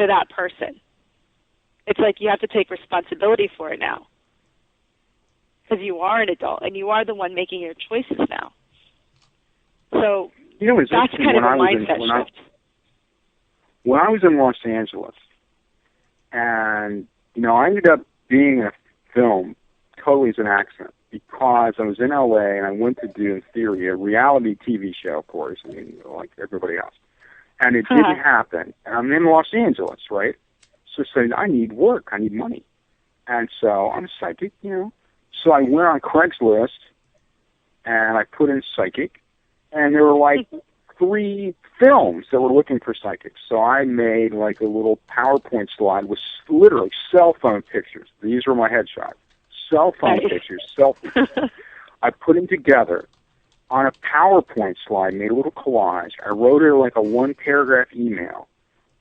to that person. It's like you have to take responsibility for it now. Because you are an adult, and you are the one making your choices now. So that's kind of a mindset shift. When I was in Los Angeles, and, I ended up being in a film totally as an accident because I was in L.A. and I went to do, in theory, a reality TV show, of course, like everybody else. And it didn't happen. And I'm in Los Angeles, right? So I need work. I need money. And so I'm psychic, So I went on Craigslist, and I put in psychic, and there were like 3 films that were looking for psychics. So I made like a little PowerPoint slide with literally cell phone pictures. These were my headshots. Cell phone pictures, selfies. I put them together on a PowerPoint slide, made a little collage. I wrote it like a 1-paragraph email.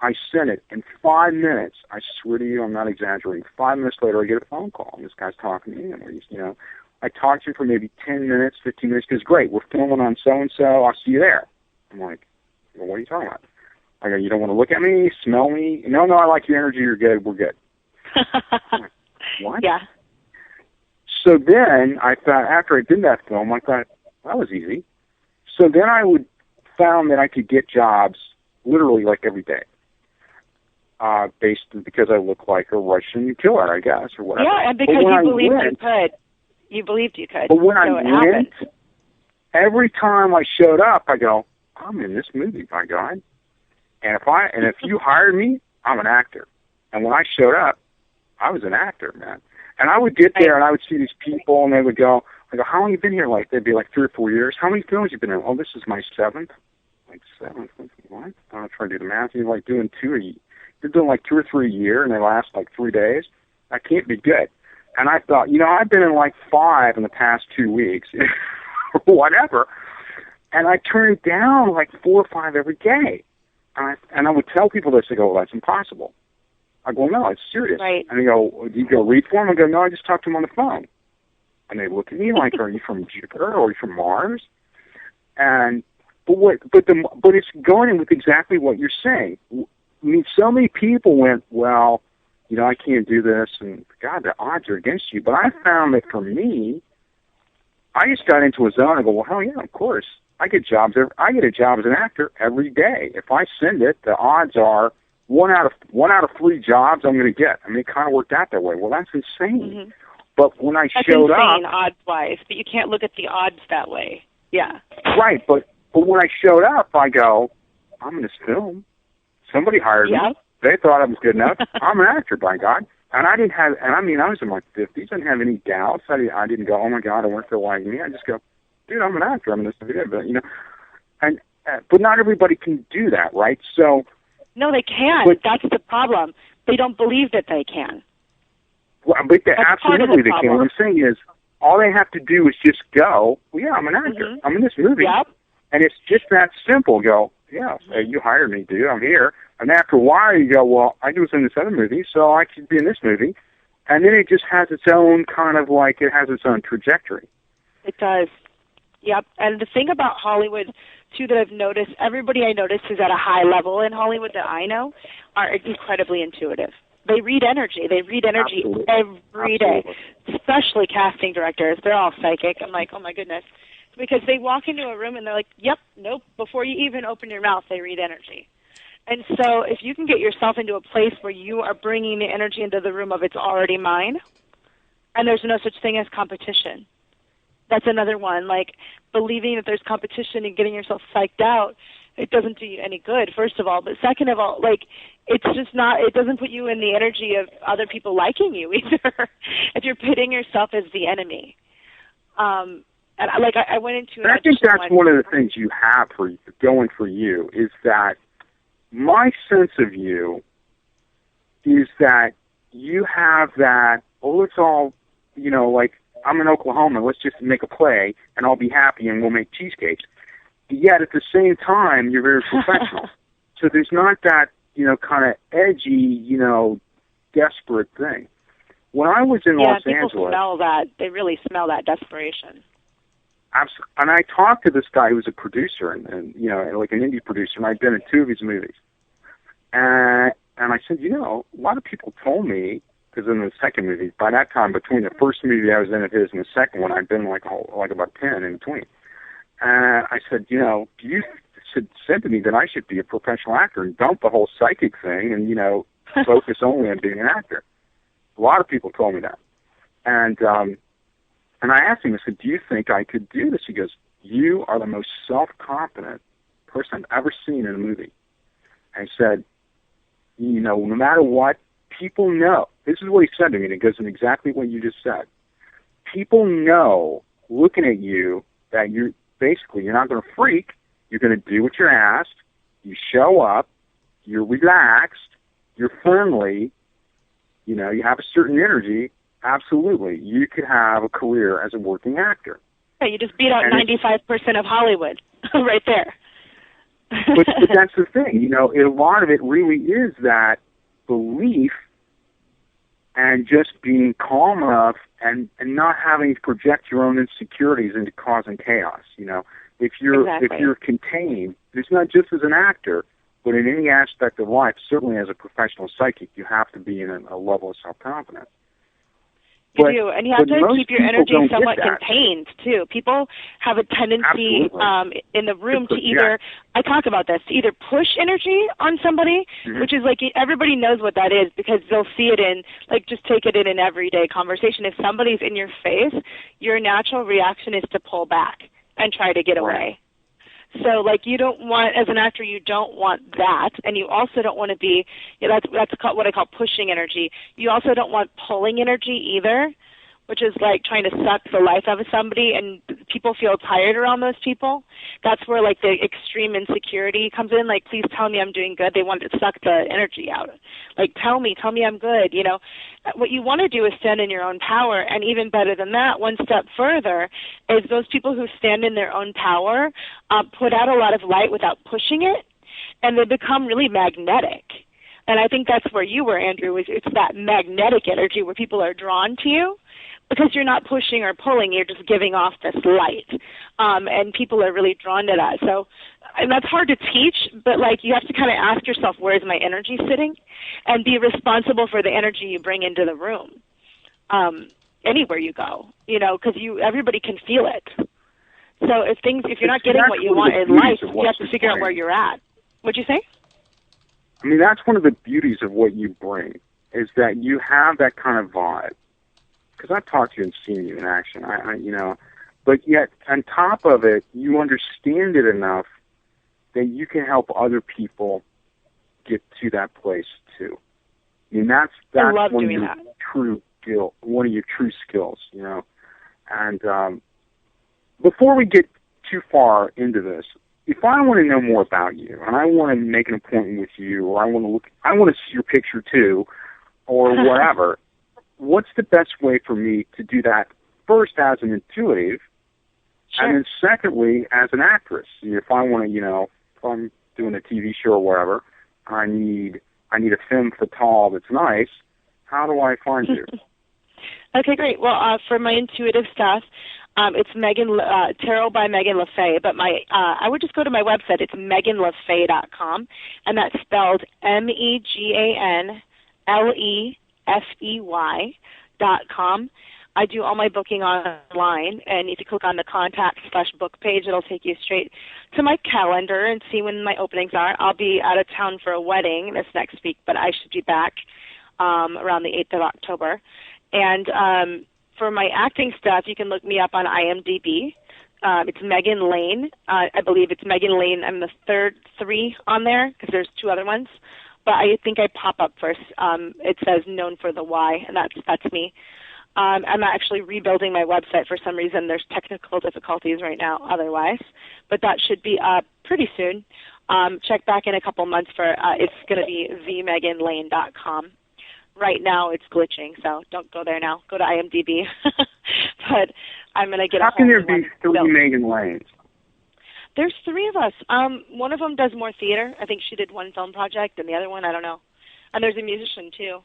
I sent it in 5 minutes. I swear to you, I'm not exaggerating. 5 minutes later, I get a phone call, and this guy's talking to me. And I talked to him for maybe 10 minutes, 15 minutes, because great, we're filming on so-and-so. I'll see you there. I'm like, well, what are you talking about? I go, you don't want to look at me, smell me? No, I like your energy. You're good. We're good. I'm like, what? Yeah. So then I thought, after I did that film, I thought, that was easy. So then I found that I could get jobs literally like every day. Because I look like a Russian killer, I guess, or whatever. Yeah, and because you believed you could. You believed you could. But when I went, every time I showed up, I go, I'm in this movie, by God. And if you hired me, I'm an actor. And when I showed up, I was an actor, man. And I would get there, and I would see these people, and they would go, I go, how long have you been here? Like, they'd be like 3 or 4 years. How many films have you been in? Oh, this is my 7th. Like, 7th? What? I'm trying to do the math. You're like doing 2 a year. You're doing like 2 or 3 a year, and they last like 3 days. That can't be good. And I thought, I've been in like 5 in the past 2 weeks, or whatever. And I turned down like 4 or 5 every day. And I would tell people this. They go, well, that's impossible. I go, no, it's serious. Right. And they go, do you go read for them? I go, no, I just talked to them on the phone. And they look at me like, are you from Jupiter or are you from Mars? And but it's going in with exactly what you're saying. I mean, so many people went, well, I can't do this, and God, the odds are against you. But I found that for me, I just got into a zone. I go, well, hell yeah, of course. I get jobs. I get a job as an actor every day. If I send it, the odds are 1 out of 3 jobs I'm going to get. I mean, it kind of worked out that way. Well, that's insane. Mm-hmm. But when I showed up, that's insane odds-wise. But you can't look at the odds that way. Yeah. Right, but when I showed up, I go, I'm in this film. Somebody hired me. They thought I was good enough. I'm an actor, by God. And I didn't have, I was in my 50s. I didn't have any doubts. I didn't go, oh my God, I want to feel like me. I just go, dude, I'm an actor. I'm in this video, but not everybody can do that, right? So. No, they can. That's the problem. They don't believe that they can. Well, but absolutely they can. What I'm saying is, all they have to do is just go, well, yeah, I'm an actor. Mm-hmm. I'm in this movie. Yep. And it's just that simple. Go, yeah, you hired me, dude. I'm here. And after a while, you go, well, I was in this other movie, so I could be in this movie. And then it just has its own kind of like, it has its own trajectory. It does. Yep. And the thing about Hollywood, too, that I've noticed, everybody I notice is at a high level in Hollywood that I know are incredibly intuitive. They read energy. They read energy every day, especially casting directors. They're all psychic. I'm like, oh, my goodness. Because they walk into a room and they're like, yep, nope. Before you even open your mouth, they read energy. And so if you can get yourself into a place where you are bringing the energy into the room of it's already mine, and there's no such thing as competition. That's another one, like believing that there's competition and getting yourself psyched out, it doesn't do you any good, first of all. But second of all, like, it's just not, it doesn't put you in the energy of other people liking you either, if you're pitting yourself as the enemy. And I went into I think that's one of the things you have for going for you, is that my sense of you is that you have that, oh, it's all, like, I'm in Oklahoma, let's just make a play, and I'll be happy, and we'll make cheesecakes. Yet, at the same time, you're very professional. So there's not that, kind of edgy, desperate thing. When I was in Los Angeles... people smell that. They really smell that desperation. And I talked to this guy who was a producer, and like an indie producer, and I'd been in 2 of his movies. And And I said, a lot of people told me, because in the second movie, by that time, between the first movie I was in of his and the second one, I'd been like about 10 in between. And I said, you said to me that I should be a professional actor and dump the whole psychic thing and, focus only on being an actor. A lot of people told me that. And I asked him, I said, do you think I could do this? He goes, you are the most self-confident person I've ever seen in a movie. And he said, no matter what, people know. This is what he said to me, and it goes in exactly what you just said. People know, looking at you, that you're not going to freak. You're going to do what you're asked. You show up. You're relaxed. You're friendly. You have a certain energy. Absolutely. You could have a career as a working actor. Yeah, you just beat out 95% of Hollywood right there. but that's the thing. A lot of it really is that belief and just being calm enough and not having to project your own insecurities into causing chaos. If you're contained, it's not just as an actor, but in any aspect of life, certainly as a professional psychic, you have to be in a level of self-confidence. You do, and you have to keep your energy somewhat contained, too. People have a tendency in the room to either, I talk about this, to either push energy on somebody, which is like everybody knows what that is because they'll see it in, just take it in an everyday conversation. If somebody's in your face, your natural reaction is to pull back and try to get away. So, you don't want, as an actor, you don't want that, and you also don't want to be, that's what I call pushing energy. You also don't want pulling energy either, which is like trying to suck the life out of somebody, and people feel tired around those people. That's where, the extreme insecurity comes in, please tell me I'm doing good. They want to suck the energy out. Tell me I'm good. What you want to do is stand in your own power, and even better than that, one step further, is those people who stand in their own power put out a lot of light without pushing it, and they become really magnetic. And I think that's where you were, Andrew, it's that magnetic energy where people are drawn to you. Because you're not pushing or pulling, you're just giving off this light. And people are really drawn to that. So, and that's hard to teach, but you have to kind of ask yourself, where is my energy sitting? And be responsible for the energy you bring into the room. Anywhere you go, because everybody can feel it. So if you're not getting what you want in life, you have to figure out where you're at. What'd you say? I mean, that's one of the beauties of what you bring, is that you have that kind of vibe. Because I've talked to you and seen you in action, but yet on top of it, you understand it enough that you can help other people get to that place too. I mean, that's one of your true skills, And before we get too far into this, if I want to know more about you and I want to make an appointment with you, or I want to see your picture too, or whatever. What's the best way for me to do that? First, as an intuitive, and then secondly, as an actress. If I want to, if I'm doing a TV show or whatever, I need a femme fatale that's nice. How do I find you? Okay, great. Well, for my intuitive stuff, it's Tarot by Megan LaFay, but I would just go to my website. It's meganlafay.com, and that's spelled MEGANLEFEY.com. I do all my booking online, and if you click on the contact/book page, it'll take you straight to my calendar and see when my openings are. I'll be out of town for a wedding this next week, but I should be back around the 8th of October. And for my acting stuff, you can look me up on IMDb. It's Megan Lane. I believe it's Megan Lane. I'm the third 3 on there because there's 2 other ones. But I think I pop up first. It says known for the Y, and that's me. I'm actually rebuilding my website for some reason. There's technical difficulties right now otherwise, but that should be up pretty soon. Check back in a couple months for it's going to be themeganlane.com. Right now it's glitching, so don't go there now. Go to IMDb. But I'm going to get How can there be 3 Megan Lanes? There's 3 of us. One of them does more theater. I think she did one film project, and the other one, I don't know. And there's a musician, too.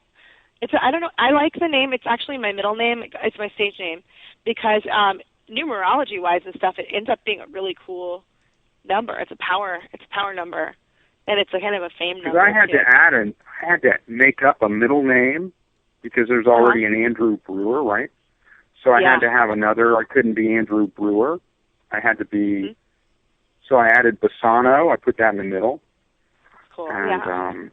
I don't know. I like the name. It's actually my middle name. It's my stage name because numerology-wise and stuff, it ends up being a really cool number. It's a power number. and it's a kind of a fame number. Because I had to make up a middle name because there's already an Andrew Brewer, right? So I had to have another. I couldn't be Andrew Brewer. I had to be. So I added Bassano. I put that in the middle. Cool. And,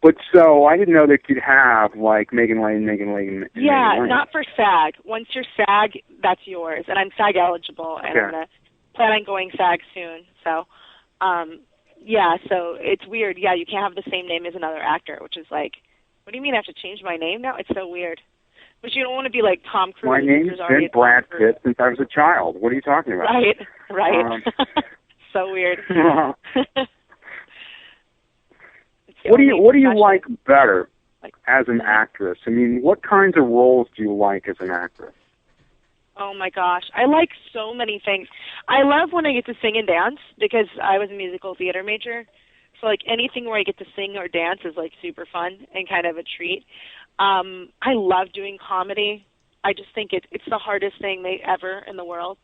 but so I didn't know they could have like Megan Lane. Yeah, not for SAG. Once you're SAG, that's yours, and I'm SAG eligible, and I'm gonna plan on going SAG soon. So, so it's weird. Yeah, you can't have the same name as another actor, which is like, what do you mean I have to change my name now? It's so weird. But you don't want to be like Tom Cruise. My name's been Brad Pitt since I was a child. What are you talking about? Right. So weird. What do you like better as an actress? I mean, what kinds of roles do you like as an actress? Oh my gosh, I like so many things. I love when I get to sing and dance because I was a musical theater major. So like anything where I get to sing or dance is like super fun and kind of a treat. I love doing comedy. I just think it's the hardest thing ever in the world.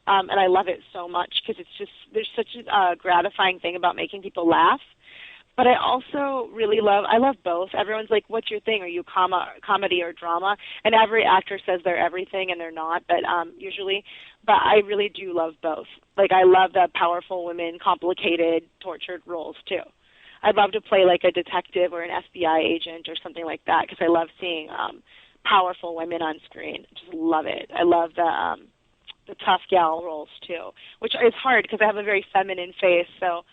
And I love it so much because there's such a gratifying thing about making people laugh. But I also really love both. Everyone's like, what's your thing? Are you comedy or drama? And every actor says they're everything and they're not, but usually. But I really do love both. Like I love the powerful women, complicated, tortured roles too. I'd love to play like a detective or an FBI agent or something like that because I love seeing powerful women on screen. Just love it. I love the tough gal roles too, which is hard because I have a very feminine face. So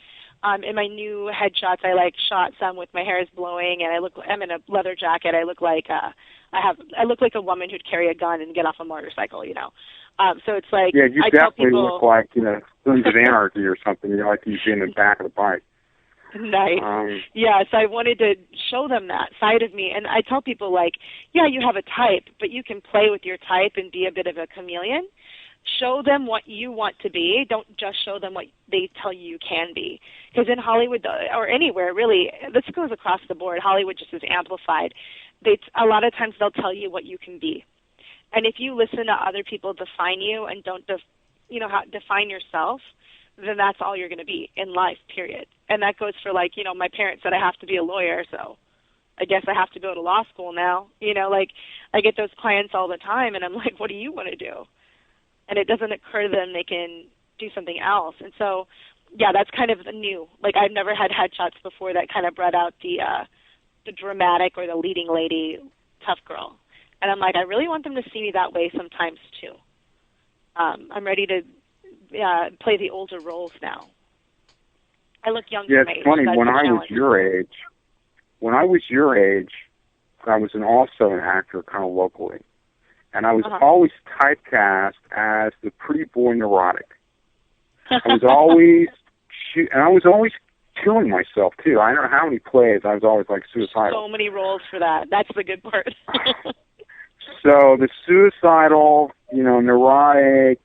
in my new headshots, I like shot some with my hair is blowing and I'm in a leather jacket. I look like I look like a woman who'd carry a gun and get off a motorcycle, you know. So it's like you I definitely look like Sons of Anarchy or something. You like you'd be in the back of the bike. Nice. So I wanted to show them that side of me. And I tell people, like, yeah, you have a type, but you can play with your type and be a bit of a chameleon. Show them what you want to be. Don't just show them what they tell you can be. Because in Hollywood, or anywhere, really, this goes across the board. Hollywood just is amplified. A lot of times they'll tell you what you can be. And if you listen to other people define you and don't define yourself, then that's all you're going to be in life, period. And that goes for, like, my parents said I have to be a lawyer, so I guess I have to go to law school now. Like, I get those clients all the time, and I'm like, what do you want to do? And it doesn't occur to them they can do something else. And so, yeah, that's kind of new. Like, I've never had headshots before that kind of brought out the dramatic or the leading lady tough girl. And I'm like, I really want them to see me that way sometimes, too. I'm ready to play the older roles now. I look young for my age. Yeah, it's funny. When I was your age, I was also an actor kind of locally. And I was always typecast as the pretty boy neurotic. I was always killing myself, too. I don't know how many plays. I was always, like, suicidal. So many roles for that. That's the good part. So the suicidal, neurotic,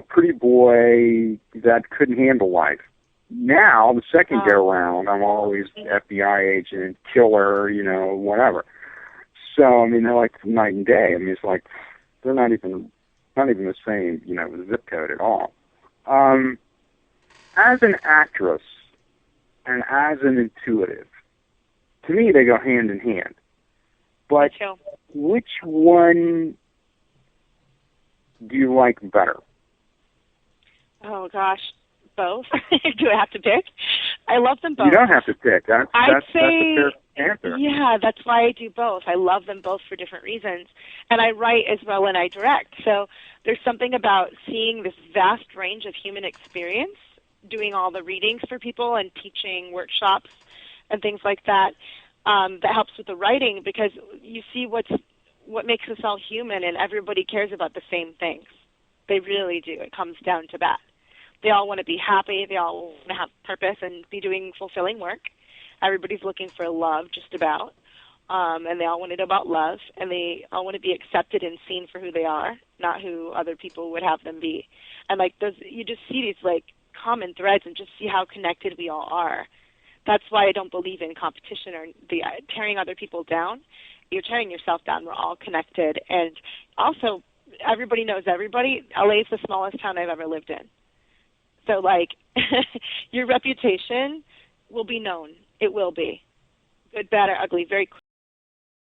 pretty boy that couldn't handle life. Now, the second go around, I'm always FBI agent, killer, whatever. So, I mean, they're like night and day. I mean, it's like they're not even the same, zip code at all. As an actress and as an intuitive, to me, they go hand in hand. But which one do you like better? Oh, gosh, both. Do I have to pick? I love them both. You don't have to pick. That's a fair answer. Yeah, that's why I do both. I love them both for different reasons. And I write as well and I direct. So there's something about seeing this vast range of human experience, doing all the readings for people and teaching workshops and things like that. That helps with the writing because you see what makes us all human, and everybody cares about the same things. They really do. It comes down to that. They all want to be happy. They all want to have purpose and be doing fulfilling work. Everybody's looking for love, just about, and they all want to know about love, and they all want to be accepted and seen for who they are, not who other people would have them be. And like those, you just see these like common threads and just see how connected we all are. That's why I don't believe in competition or the tearing other people down. You're tearing yourself down. We're all connected. And also, everybody knows everybody. LA is the smallest town I've ever lived in. So, like, your reputation will be known. It will be. Good, bad, or ugly, very